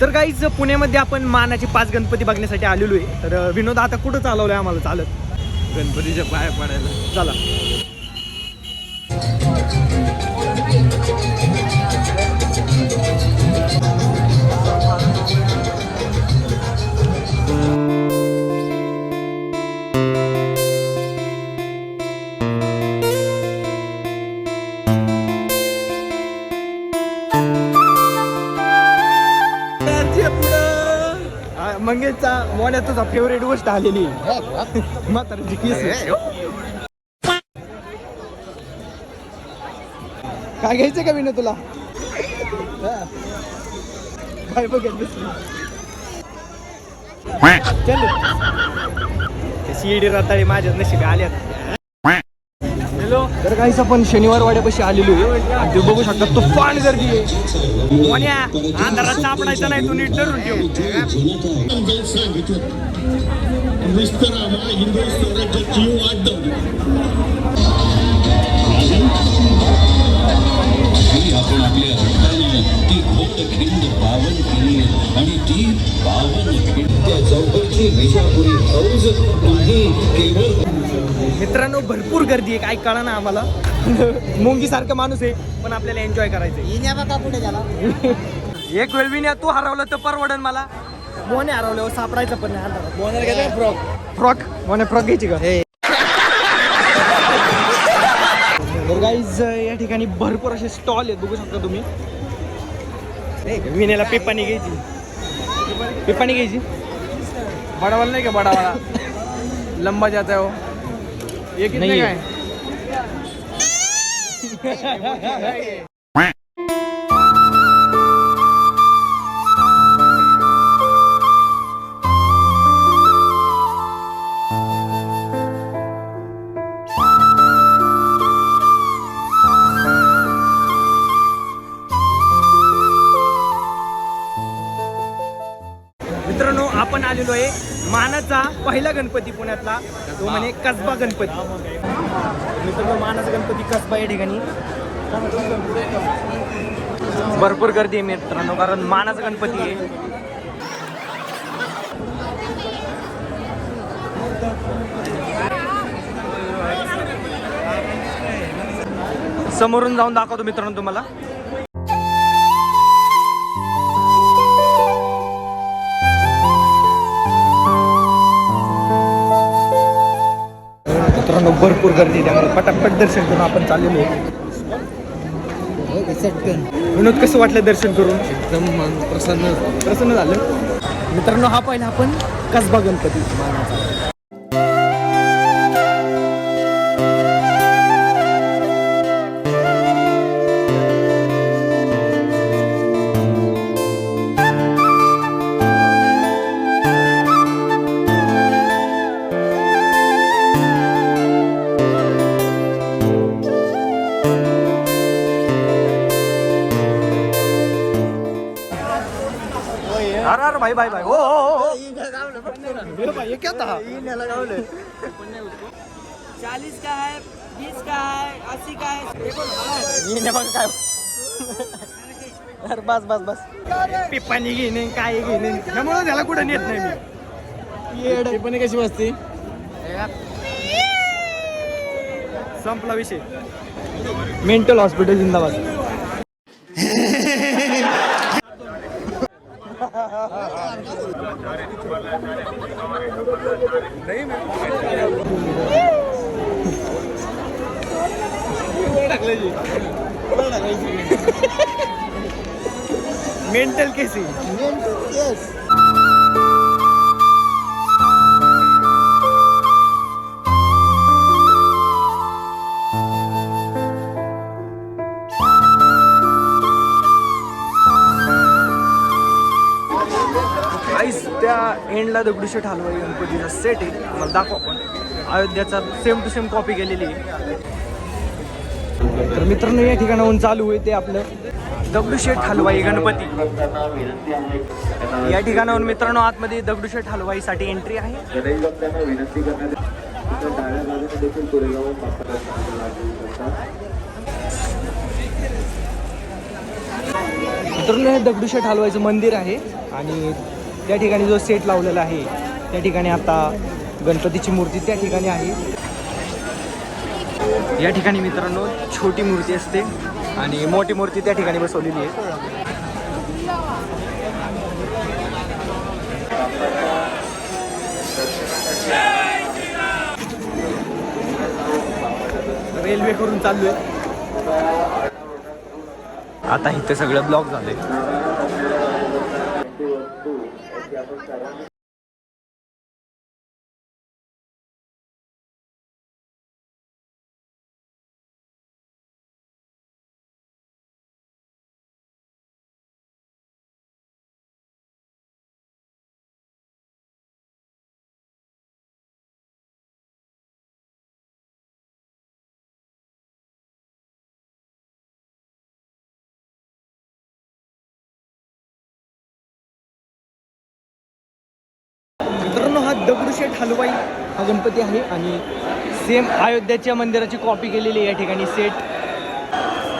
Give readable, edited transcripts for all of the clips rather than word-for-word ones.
तर काहीच पुण्यामध्ये आपण मानाचे 5 गणपती बघण्यासाठी आलेलो आहे. तर विनोद आता कुठं चालवलंय आम्हाला चालत गणपतीच्या पाया पडायला. चला. मंगेशचा मोन्यात तुझा फेवरेट गोष्ट आलेली म्हाताऱ्याची केस. काय घ्यायचं का विनोद तुला? बाय बघत चल सीडी रताळे माझ्याच नशिबी आल्यात. तर काहीच आपण शनिवार वाड्यापाशी आलेलो आहे आणि तुम्ही बघू शकता तुफान गर्दी आहे. मोन्या अंधारात सापडायचं नाही, तू नीट धरून ठेव. आपण आपल्या हट्टाने ती घोडखिंड पावन केली आणि ती पावन खिंड त्या चौकटची विजापुरी फौज तुम्ही केवळ. मित्रांनो भरपूर गर्दी आहे, काय कळा ना आम्हाला. मुंगी सारखं माणूस आहे पण आपल्याला एन्जॉय करायचंय. पुढे गेला एक वेळ विन्या तू हरवलं तर परवडन मला. मोने हरवल्यावर सापडायचं पण नाही. फ्रॉक मोने फ्रॉक घ्यायची का? तर गाईज या ठिकाणी भरपूर असे स्टॉल आहेत, बघू शकता तुम्ही. विण्याला पेपानी घ्यायची, पेपानी घ्यायची. बडावाला नाही का? बडावाला लंबा जाता है वो. एक कितने का है? मित्रांनो आपण आलेलो आहे मानाचा पहिला गणपती पुण्यातला, तो म्हणे कसबा गणपती. मित्रांनो मानाचा गणपती कसबा या ठिकाणी भरपूर गर्दी आहे मित्रांनो, कारण मानाचा गणपती आहे. समोरून जाऊन दाखवतो मित्रांनो तुम्हाला. मित्रांनो भरपूर गर्दी, त्यामुळे पटापट दर्शन करून आपण चाललेलो आहे. विनोद कसं वाटलं दर्शन करून? एकदम मन प्रसन्न झालं. मित्रांनो हा पहिला आपण कसबा गणपती मानाचा. अरे भाई भाई भाई ओ भाई ये क्या था? 40 का है, 20 का है, 80 का है. ये नाही बघ काय. अरे बस बस बस, पिपाणी घेणे काय घेणे, त्यामुळे त्याला कुठं नेत नाही मी. पण कशी वाजते? संपला विषय. मेंटल हॉस्पिटल जिंदाबाद. मेंटल केसी. त्या एंडला दगडूशेठ हलवाई गणपतीचा सेट आहे, मला दाखव. आपण अयोध्याचा सेम टू सेम कॉपी केलेली आहे. तर मित्रांनो या ठिकाणाहून चालू आहे ते आपलं दगडूशेठ हलवाई गणपती. या ठिकाणाहून मित्रांनो आतमध्ये दगडूशेठ हलवाईसाठी एंट्री आहे. मित्रांनो हे दगडूशेठ हलवाईचं मंदिर आहे. आणि त्या ठिकाणी जो सेट लावलेला आहे त्या ठिकाणी आता गणपतीची मूर्ती त्या ठिकाणी आहे. या ठिकाणी मित्रांनो छोटी मूर्ती असते आणि मोठी मूर्ती त्या ठिकाणी बसवलेली आहे. रेल्वे करून चाललोय आता. इथे सगळं ब्लॉक झालंय. मित्रांनो हा दगडूशेठ हलवाई हा गणपती आहे आणि सेम अयोध्याच्या मंदिराची कॉपी केलेली आहे या ठिकाणी सेट.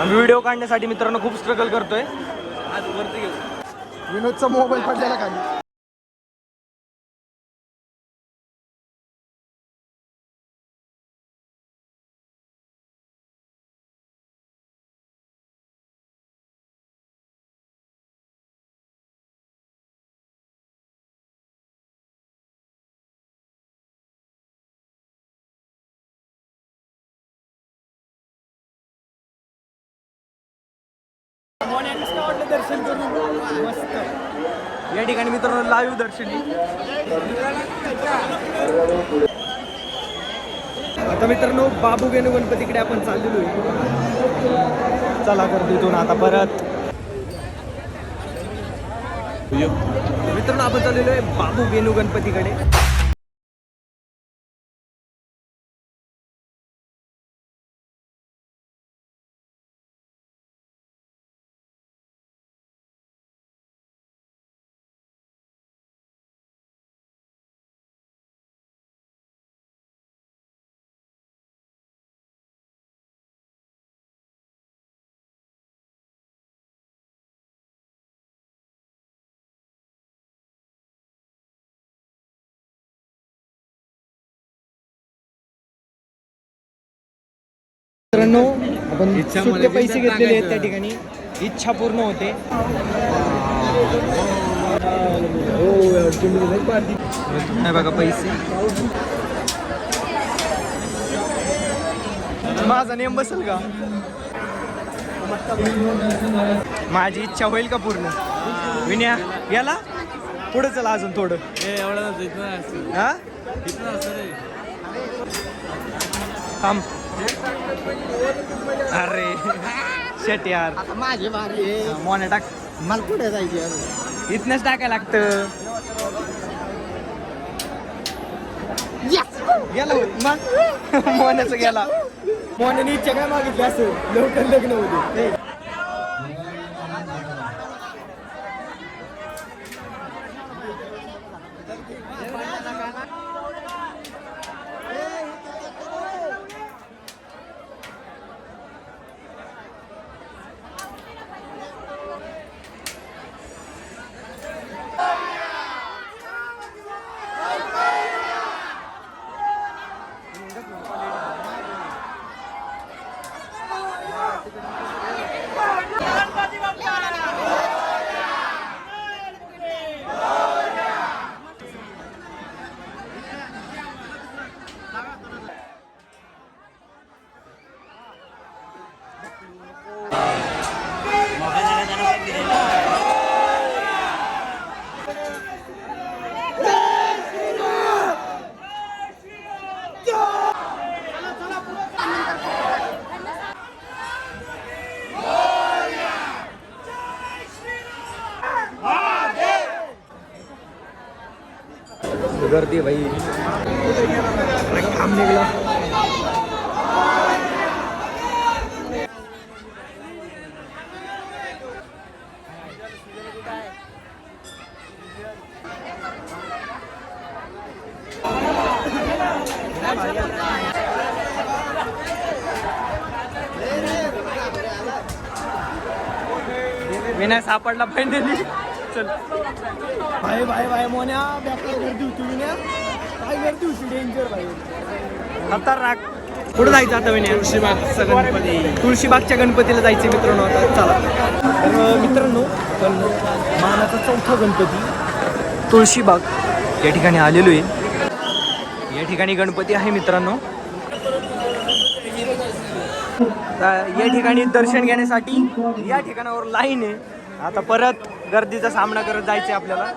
आम्ही व्हिडिओ काढण्यासाठी मित्रांनो खूप स्ट्रगल करतोय. आज वरती घेऊ. विनोदचा मोबाईल पडलेला खाली. दर्शन करून मस्त या ठिकाणी मित्रांनो लाईव्ह दर्शनी. आता मित्रांनो बाबू वेणू गणपतीकडे आपण चाललेलो आहे. चला गर्दीतून आता परत मित्रांनो आपण चाललेलो आहे बाबू वेणू गणपतीकडे. मित्रांनो आपण सुट्टे पैसे घेतलेले आहेत त्या ठिकाणी इच्छा पूर्ण होते. नाही बघा पैसे. माझा नेम बसेल का? माझी इच्छा होईल का पूर्ण? विनया याला पुढे चला अजून थोडं. हा थांब. अरे शेट यार माझी बारी मोने टाक. मला कुठे जायचे इथनच टाकायला लागतं. गेला मग मोन्याचं गेला. मोन्याने इच्छा काय मागितली असं लवकर लग्न होते. गर्दी भाई काम निघला. विनय सापडला फायनली. चल. भाई भाई भाई मोन्या बॅकला गर्दी होती ना, काय गर्दी होती डेंजर भाई, खतरनाक. कुठं जायचं आता विनय? तुळशीबागचा गणपती. तुळशीबागच्या गणपतीला जायचं मित्रांनो आता. चला तर मित्रांनो, पण मानाचा चौथा गणपती तुळशीबाग या ठिकाणी आलेलो आहे. या ठिकाणी गणपती आहे मित्रांनो. या ठिकाणी दर्शन घेण्यासाठी या ठिकाणावर लाईन आहे. आता परत गर्दीचा सामना करत जायचे आपल्याला.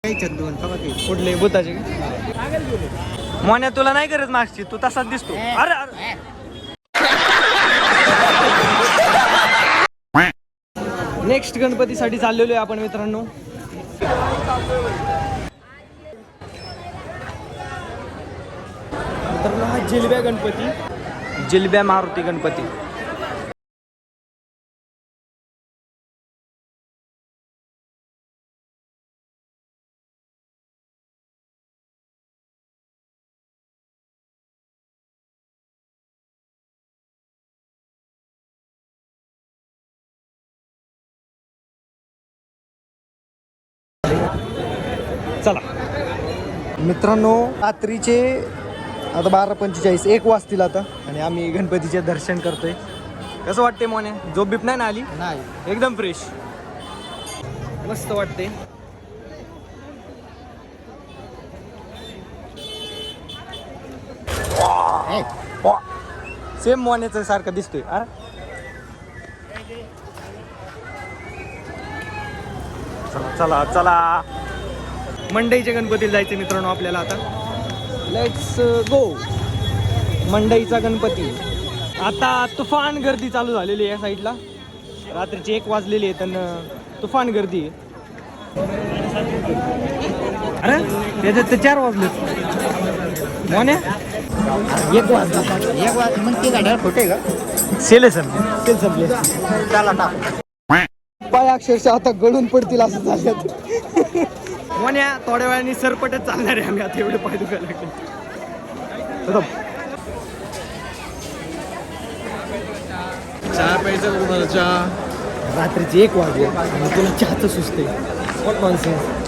कुठले भूताचे मोन्या? तुला नाही गरज मागची, तू तसाच दिसतो. अरे अरे नेक्स्ट गणपतीसाठी चाललेलो आहे आपण मित्रांनो. मित्रांनो हा जिलब्या गणपती, जिलब्या मारुती गणपती. चला मित्रांनो, रात्रीचे आता 12:45 1 वाजतील आता, आणि आम्ही गणपतीचे दर्शन करतोय. कसं वाटते मोने? झोप बीप नाही ना आली? नाही. एकदम फ्रेश, मस्त वाटते. सेम मोन्याच सारखं दिसतोय. चला चला चला, मंडईच्या गणपतीला जायचं मित्रांनो आपल्याला आता. Let's go. मंडईचा गणपती. आता तुफान गर्दी चालू झालेली आहे या साईडला. रात्रीचे 1 वाजलेली आहे, तर तुफान गर्दी आहे. अरे त्याच्यात तर 4 वाजले मोन्या. 1 वाजता मग ते गाड्या खोटे का? सेल संपले. त्याला टाक. पाय अक्षरशः आता गळून पडतील असं झाल्यात. मोन्या थोड्या वेळाने सरपटच चालणार आहे आम्ही आता, एवढे पाय दुखायला लागले. चहा प्यायचा कोणाला? चहा रात्रीचे 1 वाजले आणि तुला चहाचं सुचते. What nonsense.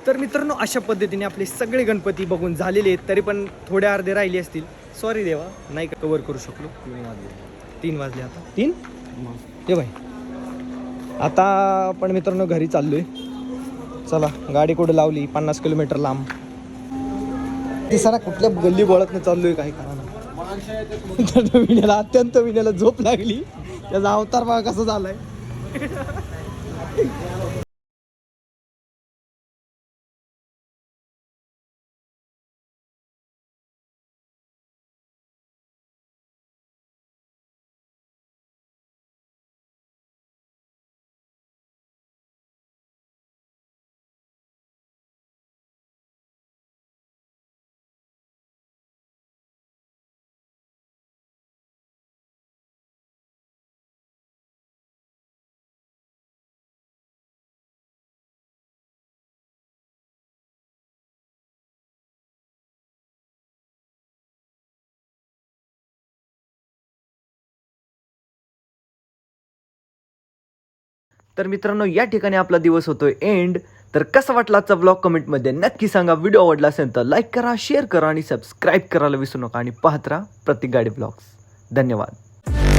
तर मित्रांनो अशा पद्धतीने आपले सगळे गणपती बघून झालेले आहेत, तरी पण थोडे अर्धे राहिले असतील. सॉरी देवा, नाही का कवर करू शकलो. 3 वाजले आता. 3 ते भाई आता आपण मित्रांनो घरी चाललोय. चला गाडी कुठे लावली 50 किलोमीटर लांब. दिसाना कुठल्या गल्ली बोळातनं चाललोय काही कारण. विण्याला अत्यंत विण्याला झोप लागली. त्याचा अवतार बघा कसा झालाय. तर मित्रांनो या ठिकाणी आपला दिवस होतोय एंड. तर कसा वाटला आजचा ब्लॉग कमेंटमध्ये नक्की सांगा. व्हिडिओ आवडला असेल तर लाईक करा, शेअर करा आणि सबस्क्राईब करायला विसरू नका. आणि पाहत राहा प्रत्येक गाडी ब्लॉग्स. धन्यवाद.